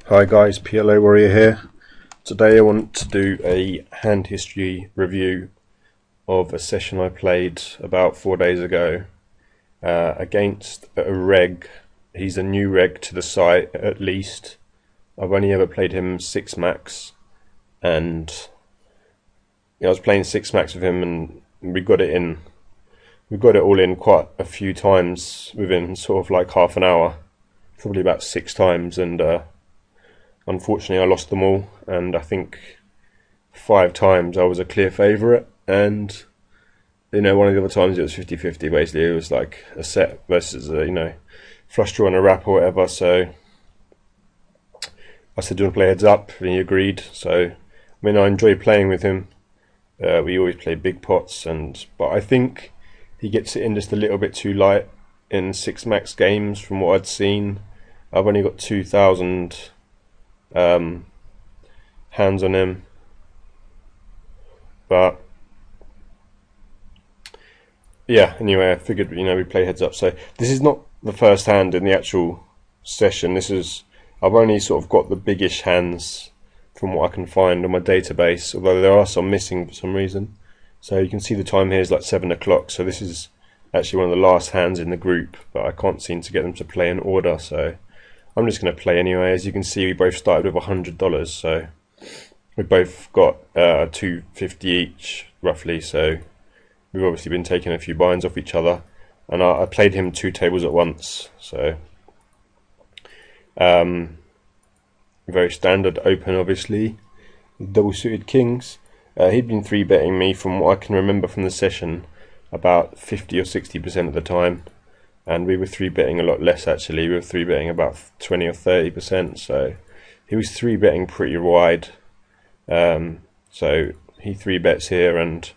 Hi guys, PLO Warrior here. Today I want to do a hand history review of a session I played about 4 days ago against a reg. He's a new reg to the site at least. I've only ever played him 6 max, and I was playing 6 max with him and we got it in. We got it all in quite a few times within sort of like half an hour, probably about 6 times, and unfortunately I lost them all, and I think 5 times I was a clear favourite, and one of the other times it was 50-50. Basically it was like a set versus a flush draw and a wrap or whatever. So I said, do you want to play heads up? And he agreed. So I enjoy playing with him. We always play big pots, but I think he gets it in just a little bit too light in 6 max games from what I'd seen. I've only got 2,000 hands on him, but yeah, anyway, I figured we play heads up. So this is not the first hand in the actual session. I've only sort of got the biggish hands from what I can find on my database, although there are some missing for some reason. So you can see the time here is like 7 o'clock, so this is actually one of the last hands in the group, but I can't seem to get them to play in order, so I'm just going to play anyway. As you can see, we both started with $100, so we both got $250 each roughly, so we've obviously been taking a few buy-ins off each other, and I played him 2 tables at once. So very standard open, obviously, double suited kings. He'd been 3-betting me, from what I can remember from the session, about 50 or 60% of the time, and we were 3-betting a lot less actually. We were 3-betting about 20 or 30%, so he was 3-betting pretty wide. So he 3-bets here, and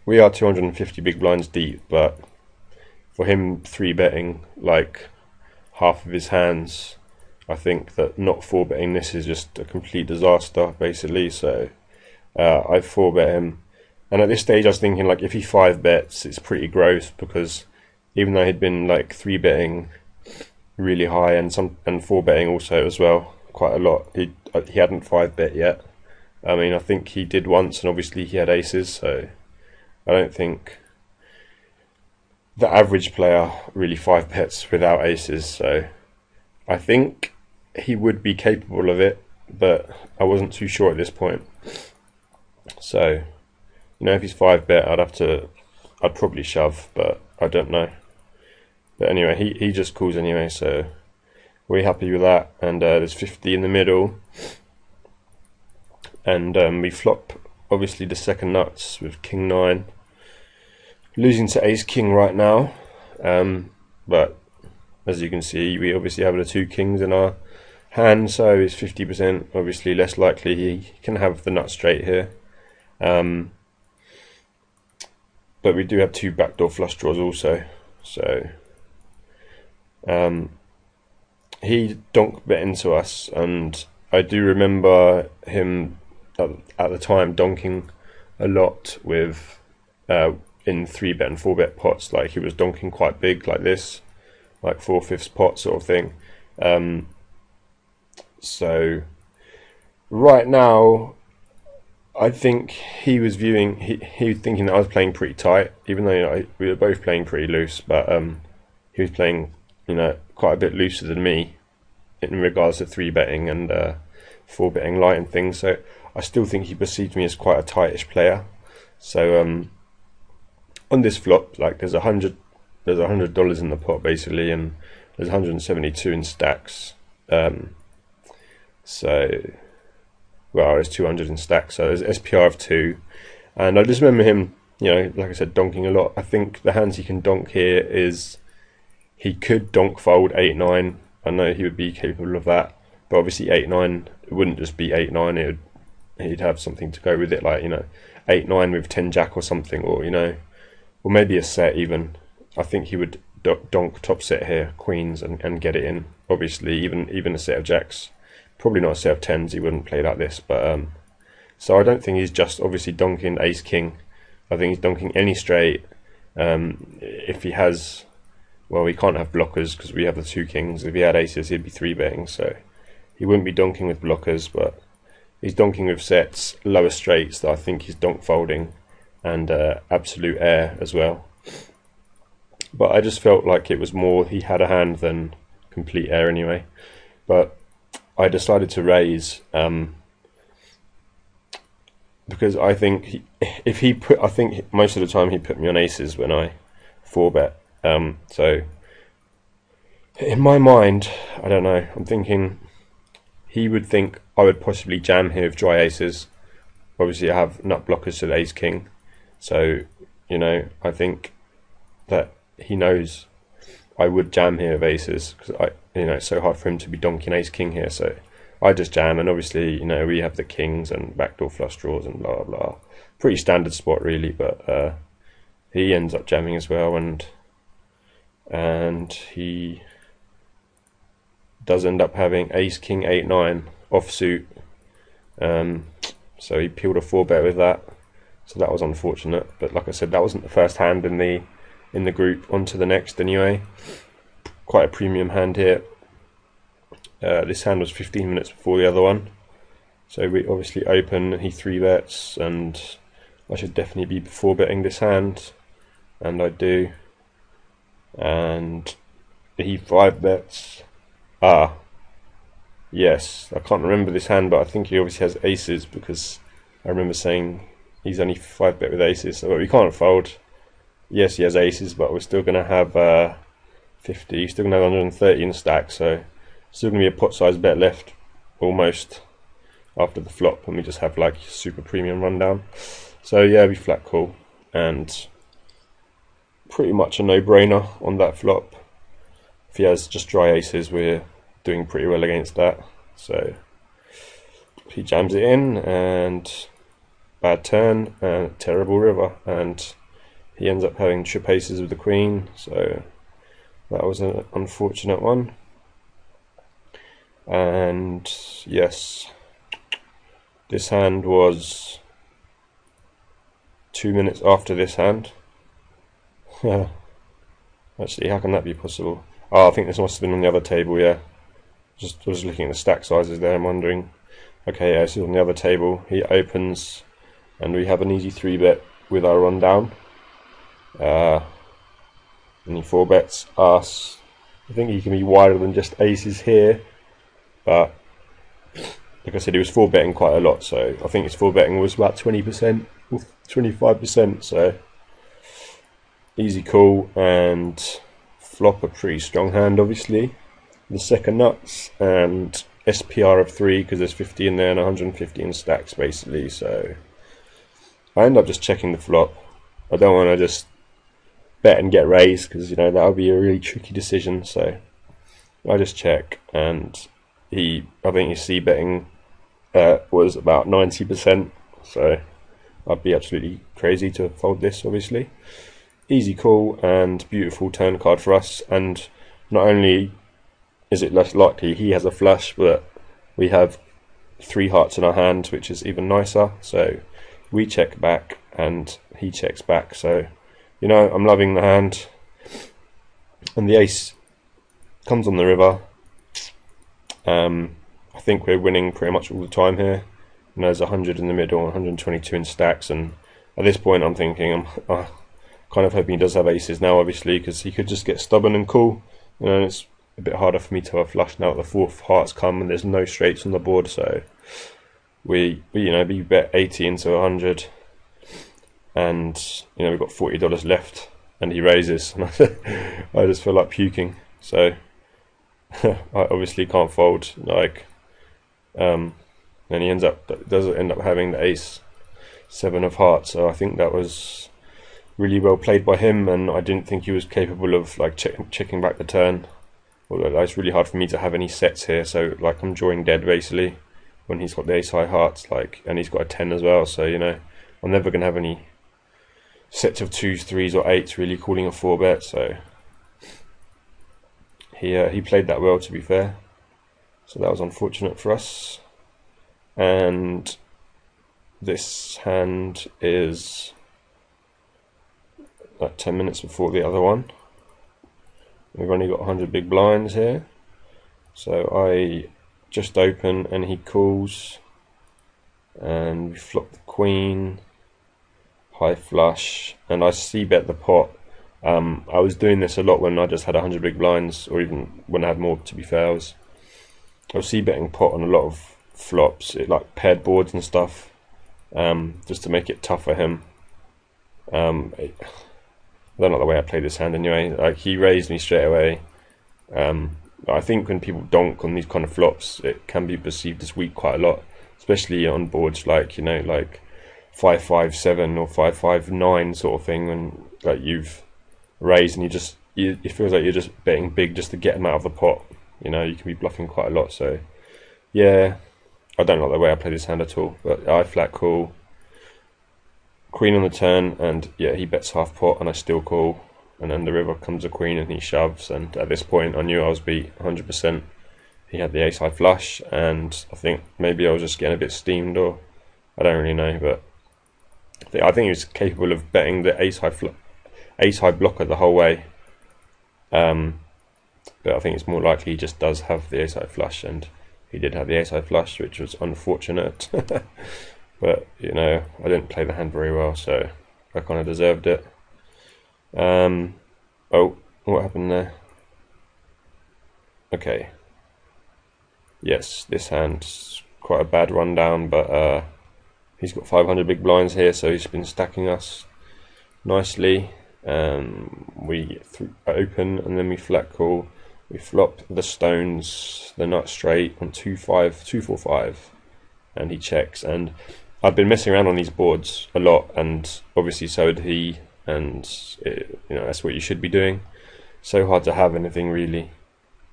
we are 250 big blinds deep, but for him 3-betting like half of his hands, I think that not 4-betting this is just a complete disaster basically. So I 4-bet him, and at this stage I was thinking, like, if he 5-bets it's pretty gross, because even though he'd been like 3-betting really high and 4-betting also as well quite a lot, he hadn't 5-bet yet. I think he did once, and obviously he had aces, so I don't think the average player really 5-bets without aces. So I think he would be capable of it, but I wasn't too sure at this point. So if he's 5-bet, I'd probably shove, but I don't know. But anyway, he just calls anyway, so we're happy with that. And there's 50 in the middle, and we flop obviously the second nuts with King 9, losing to Ace King right now. But as you can see, we obviously have the 2 kings in our hand, so it's 50%. Obviously less likely he can have the nut straight here. But we do have 2 backdoor flush draws also, so he donk bet into us, and I do remember him at the time donking a lot with in 3-bet and 4-bet pots. Like, he was donking quite big like this, like 4/5 pot sort of thing. So right now I think he was thinking that I was playing pretty tight, even though we were both playing pretty loose, but he was playing quite a bit looser than me in regards to 3-betting and 4-betting light and things. So I still think he perceived me as quite a tightish player. So on this flop, like, there's $100 in the pot basically, and there's 172 in stacks. There's 200 in stacks, so there's SPR of 2, and I just remember him, like I said, donking a lot. I think the hands he can donk here is, he could donk fold 8-9. I know he would be capable of that, but obviously 8-9, it wouldn't just be 8-9, he'd have something to go with it, like 8-9 with 10 jack or something, or or maybe a set even. I think he would donk top set here, queens, and get it in. Obviously even a set of jacks, probably not a set of 10s, he wouldn't play like this. But so I don't think he's just obviously donking Ace King. I think he's donking any straight. If he has, well, we can't have blockers because we have the 2 kings. If he had aces, he'd be 3-betting. So he wouldn't be donking with blockers, but he's donking with sets, lower straights that I think he's donk folding, and absolute air as well. But I just felt like it was more he had a hand than complete air anyway. But I decided to raise because I think I think most of the time he put me on aces when I 4-bet. So in my mind, I don't know, I'm thinking he would think I would possibly jam here with dry aces. Obviously I have nut blockers to the ace king, so you know, I think that he knows I would jam here with aces, because it's so hard for him to be donking ace king here, so I just jam. And obviously, you know, we have the kings and backdoor flush draws and blah blah blah. Pretty standard spot really, but he ends up jamming as well, and he does end up having ace king 8-9 offsuit. So he peeled a 4-bet with that, so that was unfortunate. But like I said, that wasn't the first hand in the group. On to the next anyway. Quite a premium hand here. This hand was 15 minutes before the other one, so we obviously open. He 3-bets, and I should definitely be 4-betting this hand, and I do. And he 5-bets. Yes, I can't remember this hand, but I think he obviously has aces, because I remember saying he's only 5-bet with aces, so we can't fold. Yes, he has aces, but we're still going to have 50, still going to have 130 in the stack, so still going to be a pot size bet left almost after the flop, and we just have like super premium rundown. So yeah, we flat call, and pretty much a no-brainer on that flop. If he has just dry aces, we're doing pretty well against that. So he jams it in, and bad turn and terrible river, and he ends up having trip aces with the queen, so that was an unfortunate one. And yes, this hand was 2 minutes after this hand. Actually, how can that be possible? Oh, I think this must have been on the other table, yeah. I was looking at the stack sizes there, I'm wondering. Okay, yeah, this is on the other table. He opens, and we have an easy 3-bet with our rundown. And he 4-bets us. I think he can be wider than just aces here, but like I said, he was 4-betting quite a lot, so I think his 4-betting was about 20% or 25%, so easy call. And flop a pretty strong hand, obviously. The second nuts and SPR of 3, because there's 50 in there and 150 in stacks basically, so I end up just checking the flop. I don't want to just bet and get raised, because you know that would be a really tricky decision, so I just check. And I think his c-betting was about 90%, so I'd be absolutely crazy to fold this, obviously. Easy call and beautiful turn card for us, and not only is it less likely he has a flush, but we have 3 hearts in our hand, which is even nicer. So we check back and he checks back, so you know, I'm loving the hand. And the ace comes on the river. I think we're winning pretty much all the time here. You know, there's 100 in the middle, 122 in stacks, and at this point I'm thinking, I'm kind of hoping he does have aces now, obviously, because he could just get stubborn and call. You know, and it's a bit harder for me to have a flush now that the 4th hearts come and there's no straights on the board. So we bet 80 into 100, and you know, we've got $40 left, and he raises, and I just feel like puking. So I obviously can't fold, like, and he does end up having the ace 7 of hearts. So I think that was really well played by him, and I didn't think he was capable of like checking back the turn. Although it's really hard for me to have any sets here, so like I'm drawing dead basically when he's got the ace high hearts, like, and he's got a 10 as well. So you know, I'm never gonna have any sets of 2s, 3s, or 8s really calling a 4-bet. So he played that well, to be fair. So that was unfortunate for us. And this hand is like 10 minutes before the other one. We've only got 100 big blinds here, so I just open, and he calls, and we flop the queen, high flush, and I c-bet the pot. I was doing this a lot when I just had 100 big blinds, or even when I had more, to be fair. I was c-betting pot on a lot of flops, like paired boards and stuff, just to make it tough for him. I don't like the way I played this hand anyway. Like, he raised me straight away. I think when people donk on these kind of flops, it can be perceived as weak quite a lot, especially on boards like, you know, like 5-5-7 or 5-5-9 sort of thing, when like you've raised and it feels like you're just betting big just to get them out of the pot. You know, you can be bluffing quite a lot. So yeah, I don't like the way I play this hand at all. But I flat call, queen on the turn, and yeah, he bets half pot and I still call, and then the river comes a queen and he shoves, and at this point I knew I was beat 100%. He had the ace high flush, and I think maybe I was just getting a bit steamed, or I don't really know, but I think he was capable of betting the ace high blocker the whole way. But I think it's more likely he just does have the ace high flush, and he did have the ace high flush, which was unfortunate. But you know, I didn't play the hand very well, so I kind of deserved it. Oh, what happened there? Okay. Yes, this hand's quite a bad rundown, but he's got 500 big blinds here, so he's been stacking us nicely. We open, and then we flat call. We flop the stones, the nut straight on 2-4-5, and he checks. And I've been messing around on these boards a lot, and obviously so did he. And you know, that's what you should be doing. So hard to have anything really.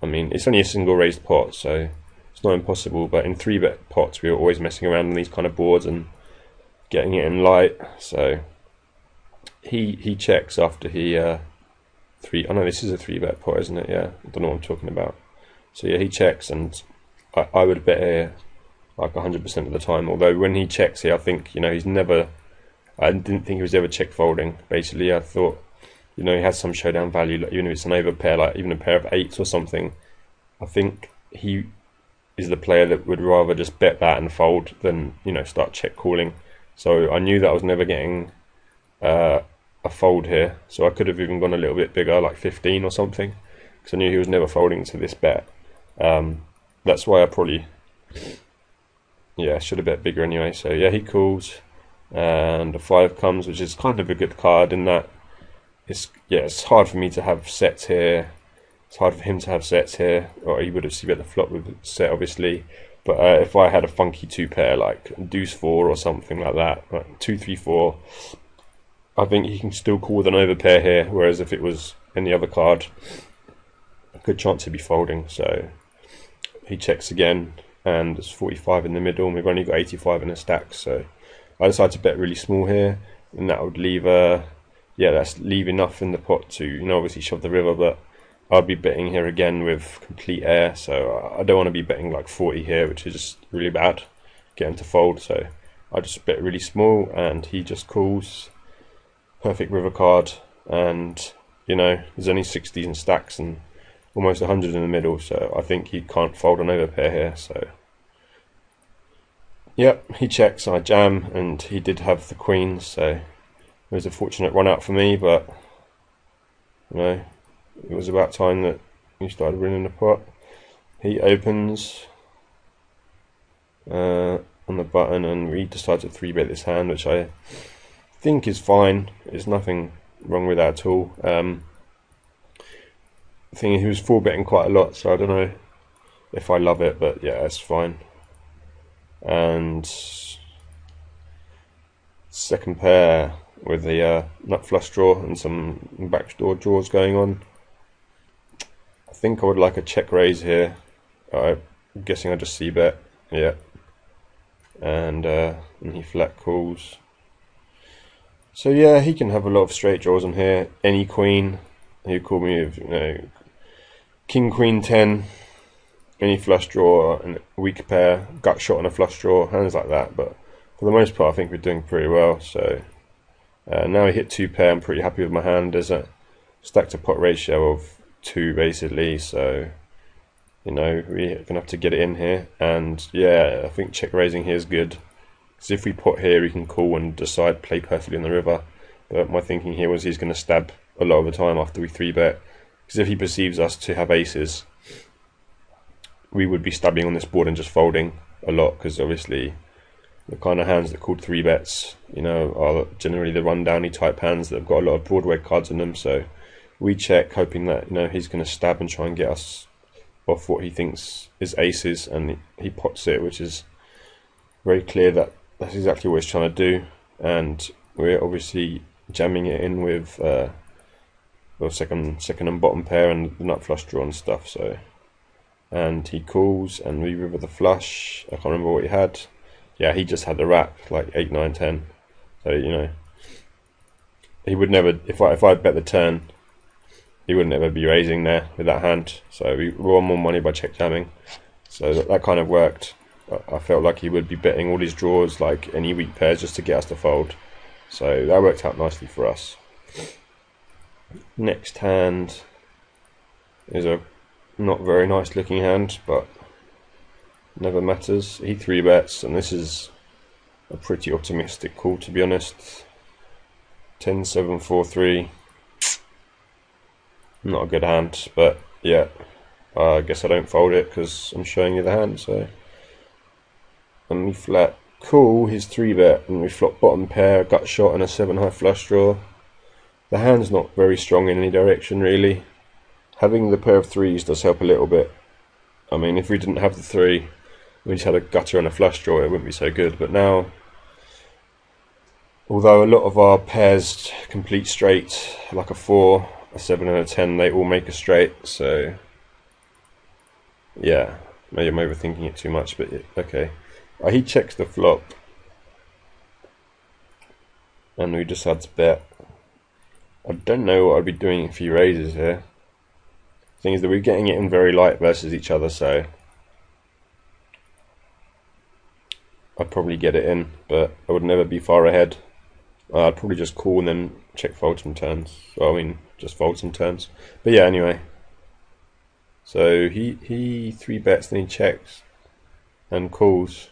I mean, it's only a single raised pot, so it's not impossible. But in 3-bet pots, we were always messing around on these kind of boards and getting it in light. So he checks after he I know this is a 3-bet pot, isn't it? Yeah, I don't know what I'm talking about. So yeah, he checks, and I would bet here like 100% of the time. Although when he checks here, I think, you know, I didn't think he was ever check folding. Basically, I thought, you know, he has some showdown value, like, even if it's an overpair, like even a pair of 8s or something. I think he is the player that would rather just bet that and fold than, you know, start check calling. So I knew that I was never getting a fold here, so I could have even gone a little bit bigger, like 15 or something, because I knew he was never folding to this bet. That's why I probably, yeah, should have bet bigger anyway. So yeah, he calls, and a 5 comes, which is kind of a good card in that it's hard for me to have sets here. It's hard for him to have sets here, or he would have c-bet the flop with the set, obviously. But if I had a funky 2-pair like deuce 4 or something like that, like 2-3-4, I think he can still call with an overpair here. Whereas if it was any other card, a good chance he'd be folding. So he checks again, and there's 45 in the middle, and we've only got 85 in a stack. So I decided to bet really small here, and that would leave that's leave enough in the pot to, you know, obviously shove the river. But I'd be betting here again with complete air, so I don't want to be betting like 40 here, which is just really bad, get him to fold. So I just bet really small, and he just calls. Perfect river card, and you know, there's only 60s in stacks and almost 100 in the middle, so I think he can't fold an overpair here. So yep, he checks, I jam, and he did have the queen, so it was a fortunate run out for me. But you know, it was about time that he started winning the pot. He opens on the button, and we decided to 3-bet this hand, which I think is fine. There's nothing wrong with that at all. I think he was 4-betting quite a lot, so I don't know if I love it, but yeah, it's fine. And second pair with the nut flush draw and some backdoor draws going on. I think I would like a check raise here. I'm guessing I just c-bet, yeah, and he flat calls. So yeah, he can have a lot of straight draws on here. Any queen, he called me with, you know, king, queen, 10, any flush draw, and a weak pair, gut shot and a flush draw, hands like that. But for the most part, I think we're doing pretty well. So now I hit 2-pair, I'm pretty happy with my hand. There's a stack to pot ratio of 2 basically. So You know, we're gonna have to get it in here, and yeah, I think check raising here is good. Because if we put here, we can call and decide play perfectly on the river. But my thinking here was he's going to stab a lot of the time after we 3-bet. Because if he perceives us to have aces, we would be stabbing on this board and just folding a lot. Because obviously, the kind of hands that called 3-bets, you know, are generally the rundowny type hands that have got a lot of Broadway cards in them. So we check, hoping that, you know, he's going to stab and try and get us off what he thinks is aces, and he pots it, which is very clear that that's exactly what he's trying to do. And we're obviously jamming it in with well, second and bottom pair and the nut flush draw and stuff. So, and he calls and we river the flush. I can't remember what he had. Yeah, he just had the rack, like 8, 9, 10. So, you know, he would never, if I bet the turn, he wouldn't ever be raising there with that hand. So we won more money by check jamming. So that kind of worked. I felt like he would be betting all his draws, like any weak pairs, just to get us to fold. So that worked out nicely for us. Next hand is a not very nice looking hand, but never matters. He 3-bets, and this is a pretty optimistic call, to be honest. 10, 7, 4, 3. Not a good hand, but yeah, I guess I don't fold it because I'm showing you the hand. So, and we flat call his 3-bet, and we flop bottom pair, gut shot, and a 7 high flush draw. The hand's not very strong in any direction, really. Having the pair of 3s does help a little bit. I mean, if we didn't have the 3, we just had a gutter and a flush draw, it wouldn't be so good. But now, although a lot of our pairs complete straight, like a 4, a 7 and a 10, they all make a straight. So yeah, maybe I'm overthinking it too much, but okay. He checks the flop, and we decide to bet. I don't know what I'd be doing if he raises here. The thing is that we're getting it in very light versus each other, so I'd probably get it in, but I would never be far ahead. I'd probably just call and then check fold some turns. Well, I mean, just fold some turns. But yeah, anyway. So he 3-bets, then he checks and calls.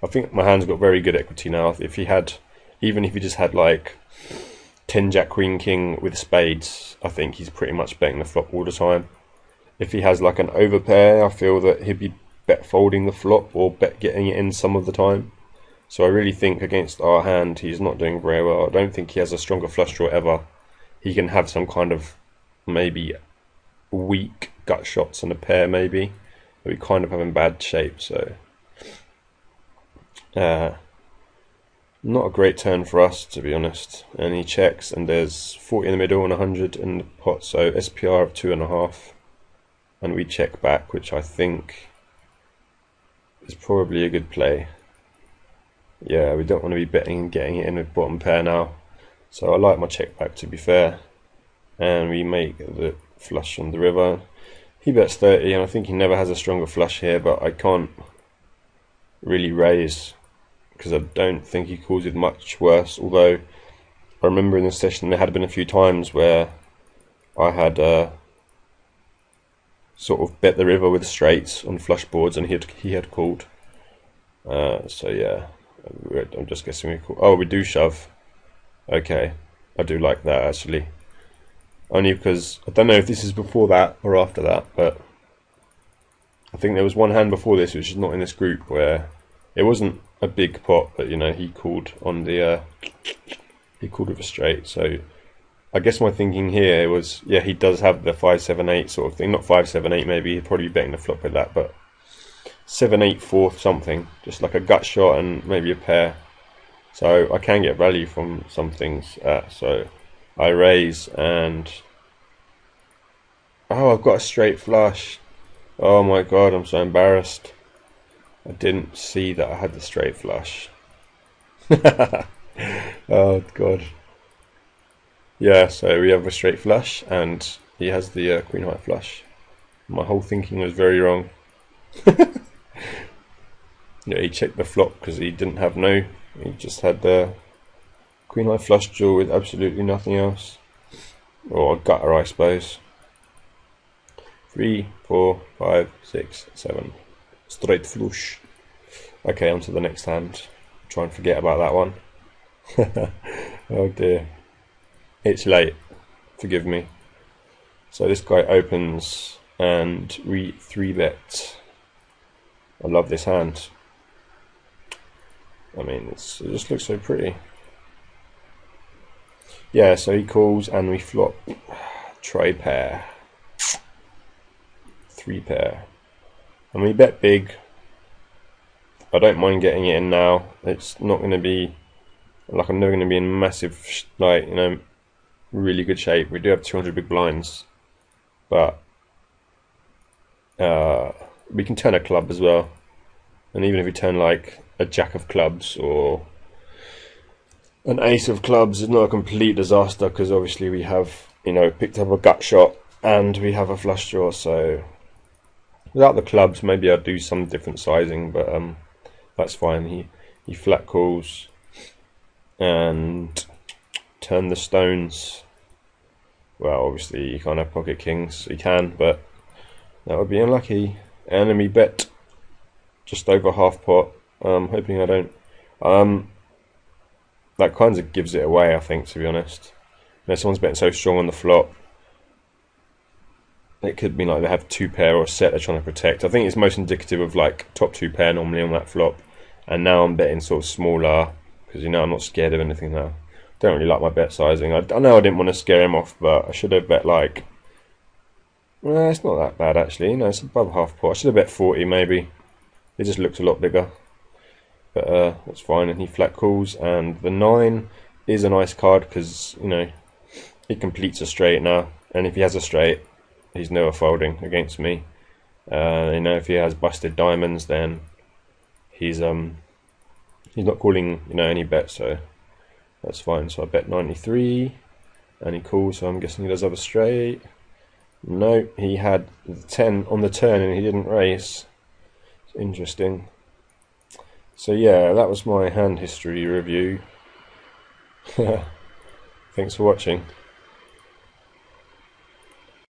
I think my hand's got very good equity now. If he had, even if he just had like 10 Jack Queen King with spades, I think he's pretty much betting the flop all the time. If he has like an overpair, I feel that he'd be bet folding the flop or bet getting it in some of the time. So I really think against our hand, he's not doing very well. I don't think he has a stronger flush draw ever. He can have some kind of maybe weak gut shots and a pair maybe. But we kind of have in bad shape, so not a great turn for us, to be honest. And he checks, and there's 40 in the middle and 100 in the pot, so SPR of 2.5. And we check back, which I think is probably a good play. Yeah, we don't want to be betting and getting it in with bottom pair now. So I like my check back, to be fair. And we make the flush on the river. He bets 30, and I think he never has a stronger flush here, but I can't really raise because I don't think he calls it much worse. Although I remember in this session there had been a few times where I had sort of bet the river with straights on flush boards, and he had called. So yeah, I'm just guessing we call. Oh, we do shove. Okay, I do like that actually. Only because I don't know if this is before that or after that, but I think there was one hand before this which is not in this group where it wasn't a big pot, but you know, he called on the he called with a straight. So I guess my thinking here was, yeah, he does have the 5, 7, 8 sort of thing. Not 5, 7, 8 maybe, he'd probably be betting the flop with that, but 7, 8, 4 something, just like a gut shot and maybe a pair. So I can get value from some things. So I raise, and oh, I've got a straight flush. Oh my god, I'm so embarrassed. I didn't see that I had the straight flush. Oh god. Yeah, so we have a straight flush, and he has the queen high flush. My whole thinking was very wrong. Yeah, he checked the flop because he didn't have no. He just had the queen high flush draw with absolutely nothing else, or a gutter, I suppose. 3, 4, 5, 6, 7. Straight flush. Okay, on to the next hand. Try and forget about that one. Oh dear. It's late. Forgive me. So this guy opens and we 3-bet. I love this hand. I mean, it just looks so pretty. Yeah, so he calls and we flop. Tray pair. 3 pair. And we bet big. I don't mind getting it in now. It's not going to be, like, I'm never going to be in massive, like, you know, really good shape. We do have 200 big blinds. But we can turn a club as well. And even if we turn like a jack of clubs or an ace of clubs, it's not a complete disaster because obviously we have, you know, picked up a gut shot and we have a flush draw. So without the clubs, maybe I'll do some different sizing, but that's fine. He flat calls and turn the stones. Well, obviously you can't have pocket kings. You can, but that would be unlucky. Enemy bet just over half pot. Hoping I don't. That kind of gives it away, I think, to be honest. You know, someone's betting so strong on the flop. It could be like they have 2 pair or a set they're trying to protect. I think it's most indicative of like top 2 pair normally on that flop. And now I'm betting sort of smaller because, you know, I'm not scared of anything now. Don't really like my bet sizing. I know I didn't want to scare him off, but I should have bet like, well, it's not that bad actually. You know, it's above half pot. I should have bet 40 maybe. It just looks a lot bigger, but that's fine. And he flat calls, and the 9 is a nice card because, you know, he completes a straight now, and if he has a straight, he's never folding against me. You know, if he has busted diamonds, then he's not calling, you know, any bets, so that's fine. So I bet 93, and he calls. So I'm guessing he does have a straight. No, he had the 10 on the turn, and he didn't raise. Interesting. So yeah, that was my hand history review. Thanks for watching.